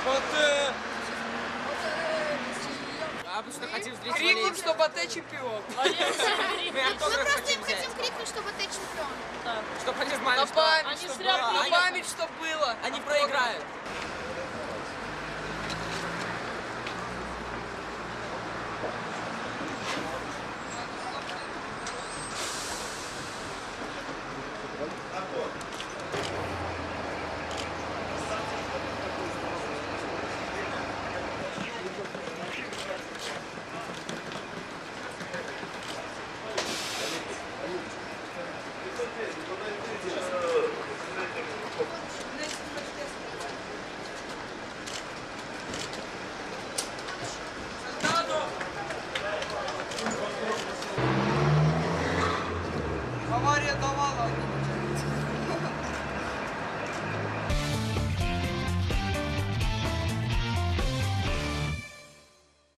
А что хотим зрителей? Крикнем, что Батэ чемпион. Мы Мы автограф просто хотим им взять. хотим крикнуть, чтобы ты чемпион. Чтоб они знали, На что память, они что зря было. На приехали. память, что было. Они проиграют. Авария давала.